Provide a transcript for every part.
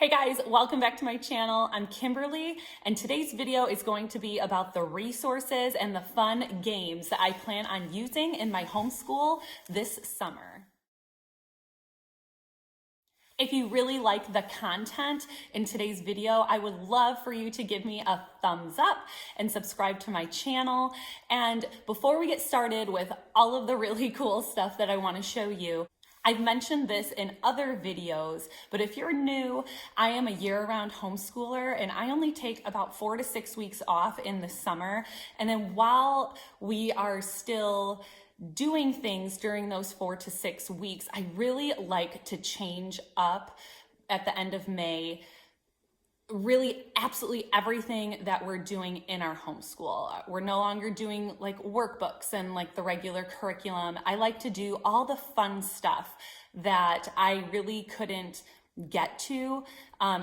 Hey guys, welcome back to my channel. I'm Kimberly, and today's video is going to be about the resources and the fun games that I plan on using in my homeschool this summer. If you really like the content in today's video, I would love for you to give me a thumbs up and subscribe to my channel. And before we get started with all of the really cool stuff that I want to show you, I've mentioned this in other videos, but if you're new, I am a year-round homeschooler and I only take about 4 to 6 weeks off in the summer. And then while we are still doing things during those 4 to 6 weeks, I really like to change up at the end of May really absolutely everything that we're doing in our homeschool. We're no longer doing like workbooks and like the regular curriculum. I like to do all the fun stuff that I really couldn't get to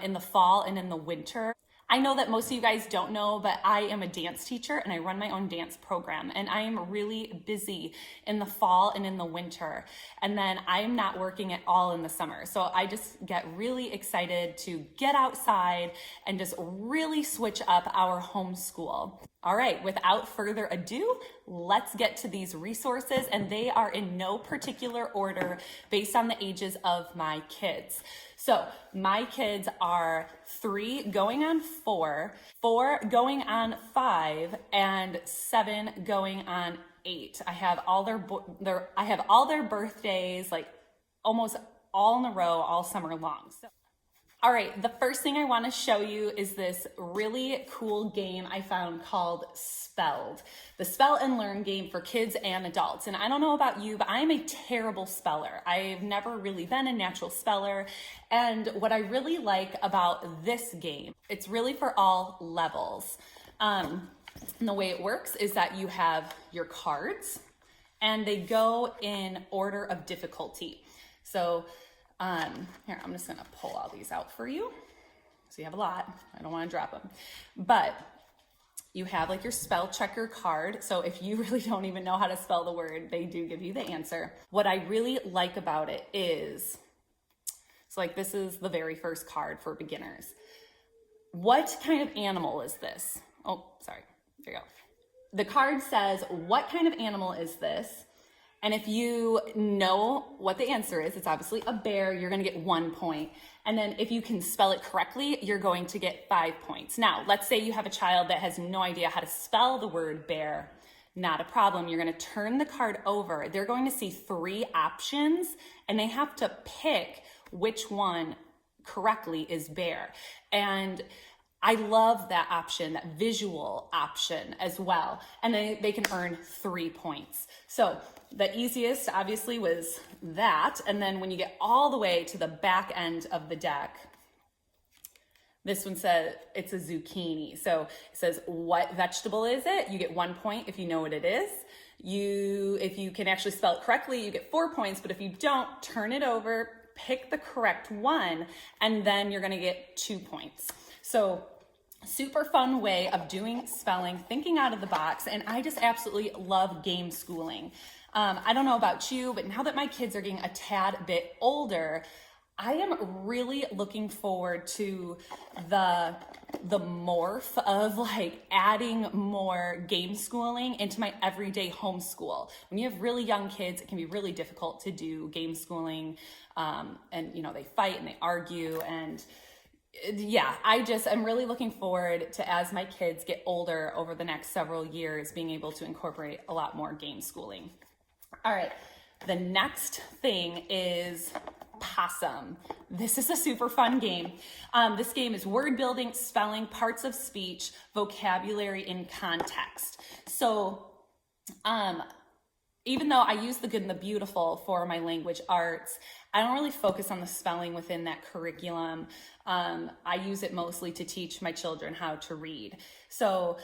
in the fall and in the winter. I know that most of you guys don't know, but I am a dance teacher and I run my own dance program, and I am really busy in the fall and in the winter. And then I am not working at all in the summer. So I just get really excited to get outside and just really switch up our homeschool. All right, without further ado, let's get to these resources, and they are in no particular order based on the ages of my kids. So my kids are 3 going on 4, 4 going on 5, and 7 going on 8. I have all their birthdays like almost all in a row all summer long. All right, the first thing I want to show you is this really cool game I found called Spelled, the spell and learn game for kids and adults. And I don't know about you, but I am a terrible speller. I've never really been a natural speller. And what I really like about this game, it's really for all levels. And the way it works is that you have your cards and they go in order of difficulty. So here, I'm just gonna pull all these out for you. So you have a lot, I don't wanna drop them. But you have like your spell checker card. So if you really don't even know how to spell the word, they do give you the answer. What I really like about it is, so like this is the very first card for beginners. What kind of animal is this? Oh, sorry, there you go. The card says, what kind of animal is this? And if you know what the answer is, it's obviously a bear, you're gonna get 1 point. And then if you can spell it correctly, you're going to get 5 points. Now, let's say you have a child that has no idea how to spell the word bear. Not a problem, you're gonna turn the card over. They're going to see 3 options and they have to pick which one correctly is bear. And I love that option, that visual option as well. And then they can earn 3 points. So the easiest obviously was that. And then when you get all the way to the back end of the deck, this one says it's a zucchini. So it says, what vegetable is it? You get 1 point if you know what it is. If you can actually spell it correctly, you get 4 points. But if you don't, turn it over, pick the correct one, and then you're gonna get 2 points. So super fun way of doing spelling, thinking out of the box, and I just absolutely love game schooling. I don't know about you, but now that my kids are getting a tad bit older, I am really looking forward to the morph of like adding more game schooling into my everyday homeschool. When you have really young kids, it can be really difficult to do game schooling, and you know, they fight and they argue, and yeah, I'm really looking forward to, as my kids get older over the next several years, being able to incorporate a lot more game schooling. All right, the next thing is Possum. This is a super fun game. This game is word building, spelling, parts of speech, vocabulary in context. So even though I use the good and the beautiful for my language arts, I don't really focus on the spelling within that curriculum. I use it mostly to teach my children how to read. So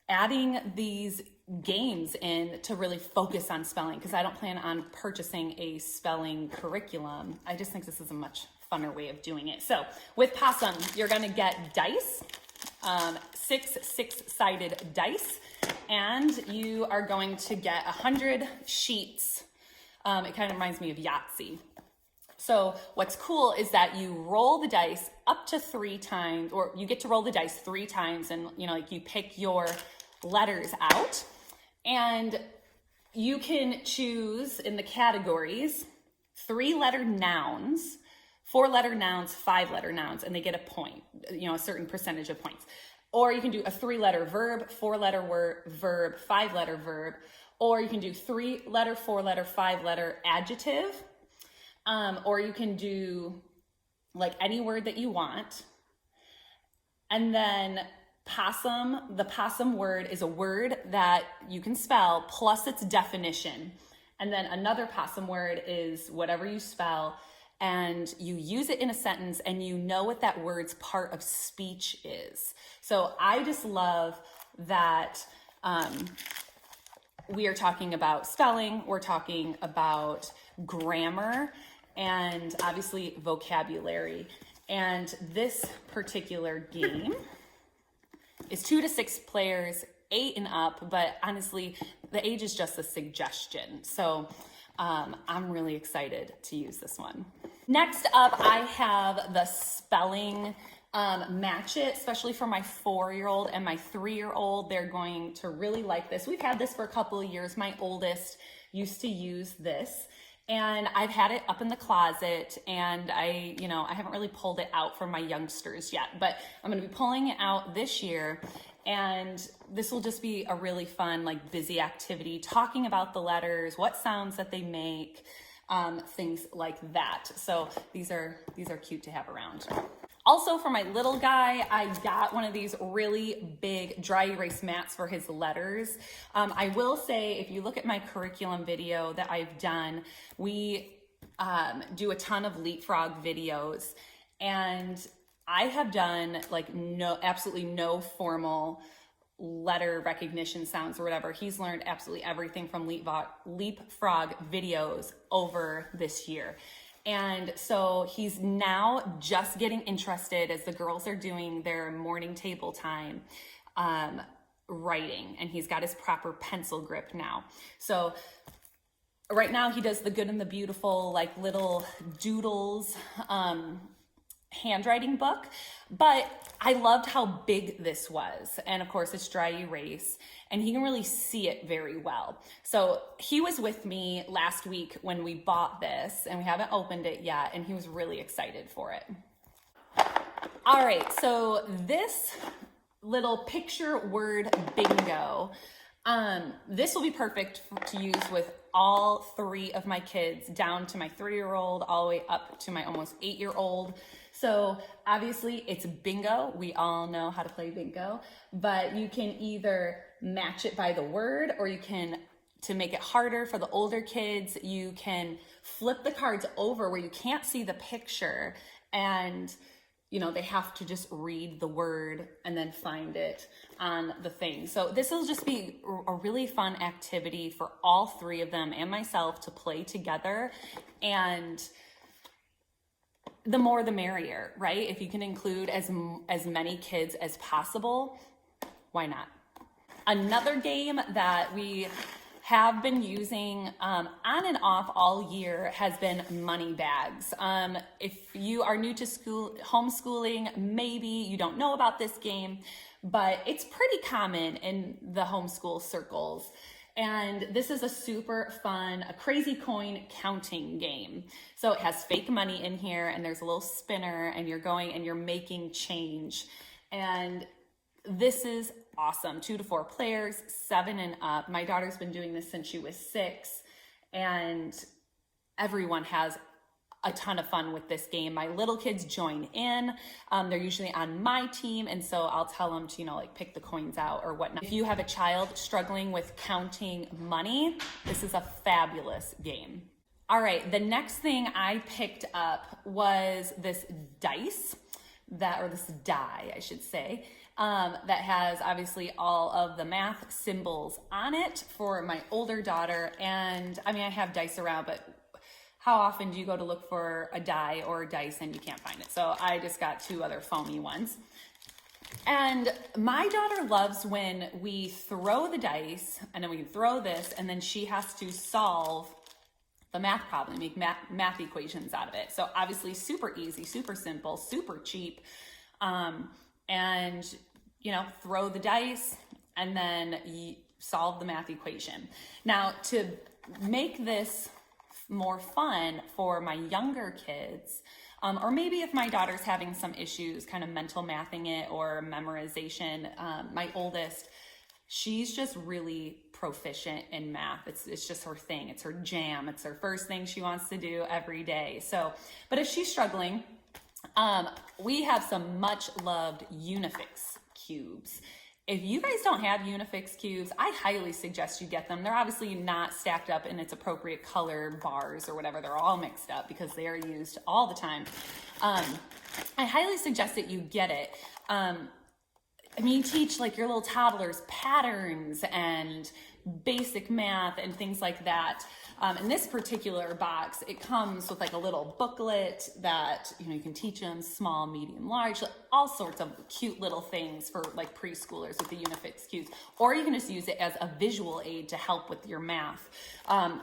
adding these games in to really focus on spelling, because I don't plan on purchasing a spelling curriculum. I just think this is a much funner way of doing it. So with Possum, you're gonna get dice, 6 six-sided dice, and you are going to get 100 sheets. It kind of reminds me of Yahtzee. So what's cool is that you roll the dice up to 3 times, or you get to roll the dice 3 times, and like you pick your letters out, and you can choose in the categories 3-letter nouns, 4-letter nouns, 5-letter nouns, and they get a point, a certain percentage of points. Or you can do a 3-letter verb, 4-letter verb, 5-letter verb, or you can do 3-letter, 4-letter, 5-letter adjective, or you can do like any word that you want. And then possum, the possum word is a word that you can spell plus its definition. And then another possum word is whatever you spell, and you use it in a sentence, and you know what that word's part of speech is. So I just love that we are talking about spelling, we're talking about grammar, and obviously vocabulary. And this particular game is 2 to 6 players, 8 and up, but honestly, the age is just a suggestion. So I'm really excited to use this one. Next up, I have the spelling match it, especially for my 4-year-old and my 3-year-old. They're going to really like this. We've had this for a couple of years. My oldest used to use this, and I've had it up in the closet, and I haven't really pulled it out for my youngsters yet, but I'm going to be pulling it out this year. And this will just be a really fun, like, busy activity, talking about the letters, what sounds that they make, things like that. So these are cute to have around. Also, for my little guy, I got one of these really big dry erase mats for his letters. I will say, if you look at my curriculum video that I've done, we do a ton of leapfrog videos, and I have done like absolutely no formal letter recognition sounds or whatever. He's learned absolutely everything from leapfrog videos over this year. And so he's now just getting interested as the girls are doing their morning table time, writing, and he's got his proper pencil grip now. So right now he does the good and the beautiful, like little doodles, handwriting book, but I loved how big this was. And of course it's dry erase, and he can really see it very well. So he was with me last week when we bought this, and we haven't opened it yet, and he was really excited for it. All right, so this little picture word bingo, this will be perfect to use with all 3 of my kids, down to my 3-year-old, all the way up to my almost 8-year-old. So obviously it's bingo. We all know how to play bingo, but you can either match it by the word, or you can, to make it harder for the older kids, you can flip the cards over where you can't see the picture, and they have to just read the word and then find it on the thing. So this will just be a really fun activity for all 3 of them and myself to play together. And the more the merrier, right? If you can include as many kids as possible, why not? Another game that we have been using on and off all year has been money bags. If you are new to homeschooling, maybe you don't know about this game, but it's pretty common in the homeschool circles. And this is a super fun, a crazy coin counting game. So it has fake money in here, and there's a little spinner, and you're going and you're making change. And this is awesome. 2 to 4 players, 7 and up. My daughter's been doing this since she was 6, and everyone has a ton of fun with this game. My little kids join in. They're usually on my team, and so I'll tell them to, like, pick the coins out or whatnot. If you have a child struggling with counting money, this is a fabulous game. All right, the next thing I picked up was this dice, this die, I should say, that has obviously all of the math symbols on it for my older daughter. And I mean, I have dice around, but how often do you go to look for a die or a dice and you can't find it? So I just got 2 other foamy ones. And my daughter loves when we throw the dice, and then we throw this, and then she has to solve the math problem, make math equations out of it. So obviously super easy, super simple, super cheap. And you know, throw the dice and then solve the math equation. Now, to make this more fun for my younger kids, or maybe if my daughter's having some issues kind of mental mathing it or memorization, my oldest, she's just really proficient in math. It's just her thing. It's her jam. It's her first thing she wants to do every day. So, but if she's struggling, we have some much loved Unifix cubes. If you guys don't have Unifix cubes, I highly suggest you get them. They're obviously not stacked up in its appropriate color bars or whatever. They're all mixed up because they are used all the time. I highly suggest that you get it. I mean, teach like your little toddlers patterns and basic math and things like that. In this particular box, it comes with like a little booklet that, you know, you can teach them small, medium, large, all sorts of cute little things for like preschoolers with the Unifix cubes, or you can just use it as a visual aid to help with your math.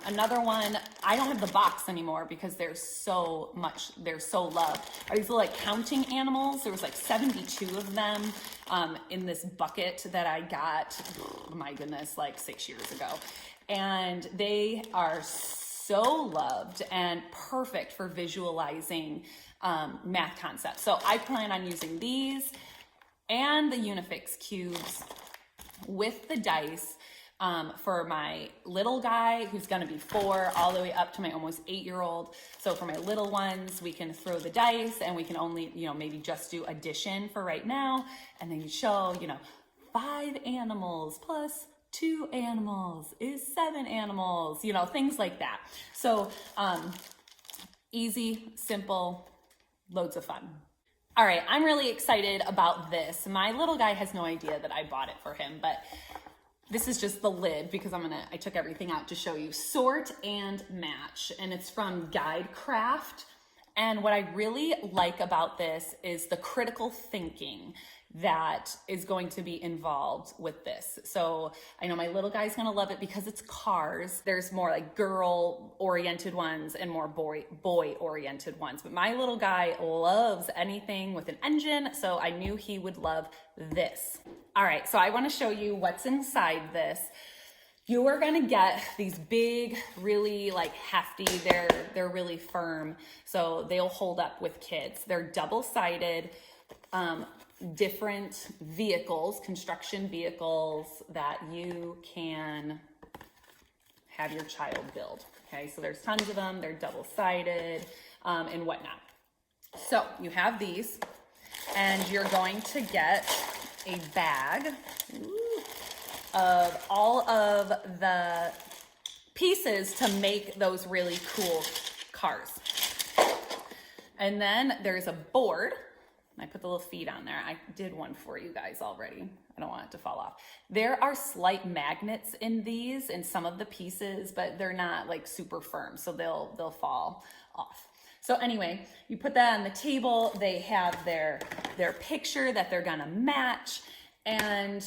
Another one, I don't have the box anymore because they're so loved, are these little like counting animals. There was like 72 of them in this bucket that I got, oh my goodness, like 6 years ago. And they are so loved and perfect for visualizing math concepts. So I plan on using these and the Unifix cubes with the dice for my little guy who's gonna be 4 all the way up to my almost 8-year-old. So for my little ones, we can throw the dice and we can only, you know, maybe just do addition for right now. And then you show, you know, 5 animals plus 2 animals is 7 animals, you know, things like that. So easy, simple, loads of fun. All right, I'm really excited about this. My little guy has no idea that I bought it for him, but this is just the lid because I took everything out to show you. Sort and match, and it's from Guidecraft. And what I really like about this is the critical thinking that is going to be involved with this. So I know my little guy's gonna love it because it's cars. There's more like girl-oriented ones and more boy-oriented ones. But my little guy loves anything with an engine, so I knew he would love this. All right, so I wanna show you what's inside this. You are gonna get these big, really like hefty, they're really firm, so they'll hold up with kids. They're double-sided, different vehicles, construction vehicles that you can have your child build. Okay, so there's tons of them, they're double-sided and whatnot. So you have these, and you're going to get a bag of all of the pieces to make those really cool cars. And then there's a board. I put the little feet on there. I did one for you guys already. I don't want it to fall off. There are slight magnets in these, in some of the pieces, but they're not like super firm, so they'll fall off. So anyway, you put that on the table. They have their picture that they're gonna match, and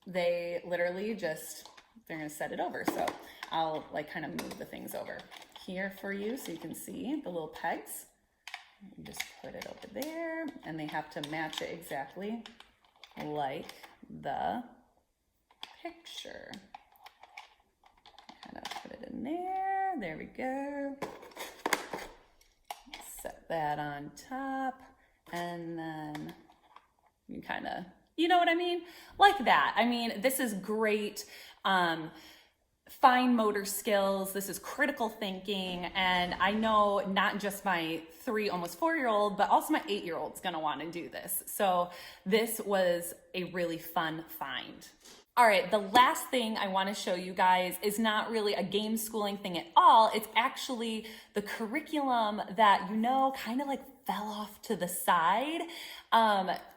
they literally they're gonna set it over. So I'll like kind of move the things over here for you so you can see the little pegs. You just put it over there, and they have to match it exactly like the picture. Kind of put it in there. There we go. Set that on top, and then you kind of, you know what I mean? Like that. I mean, this is great. Fine motor skills, this is critical thinking, and I know not just my 3, almost 4-year-old, but also my 8-year-old is gonna wanna do this. So this was a really fun find. All right, the last thing I wanna show you guys is not really a game schooling thing at all. It's actually the curriculum that, you know, kind of like fell off to the side.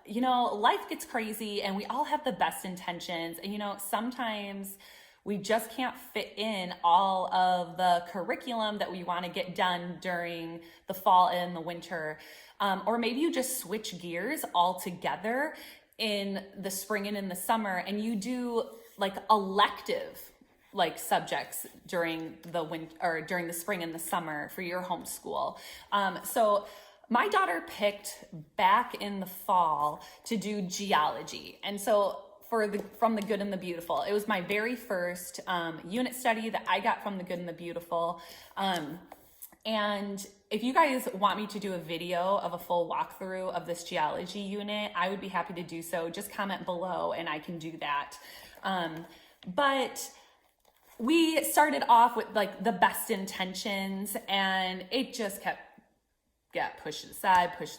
You know, life gets crazy and we all have the best intentions, and you know, sometimes we just can't fit in all of the curriculum that we want to get done during the fall and the winter. Or maybe you just switch gears altogether in the spring and in the summer, and you do like elective like subjects during the winter or during the spring and the summer for your homeschool. So my daughter picked back in the fall to do geology. And so from the Good and the Beautiful, it was my very first unit study that I got from the Good and the Beautiful. And if you guys want me to do a video of a full walkthrough of this geology unit, I would be happy to do so. Just comment below and I can do that. But we started off with like the best intentions, and it just kept pushed to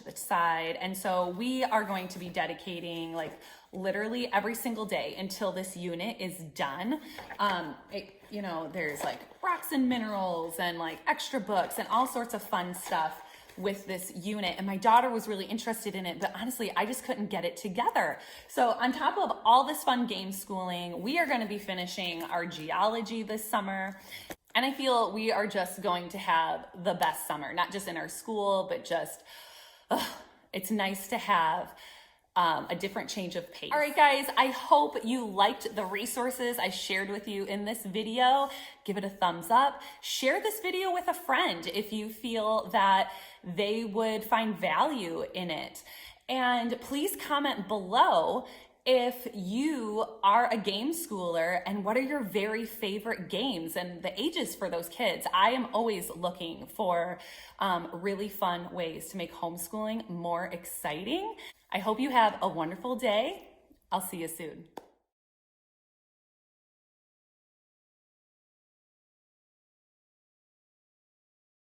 the side. And so we are going to be dedicating like literally every single day until this unit is done. You know, there's like rocks and minerals and like extra books and all sorts of fun stuff with this unit. And my daughter was really interested in it, but honestly, I just couldn't get it together. So on top of all this fun game schooling, we are going to be finishing our geology this summer. And I feel we are just going to have the best summer, not just in our school, but just, it's nice to have a different change of pace. All right, guys, I hope you liked the resources I shared with you in this video. Give it a thumbs up. Share this video with a friend if you feel that they would find value in it. And please comment below if you are a game schooler and what are your very favorite games and the ages for those kids. I am always looking for really fun ways to make homeschooling more exciting. I hope you have a wonderful day. I'll see you soon.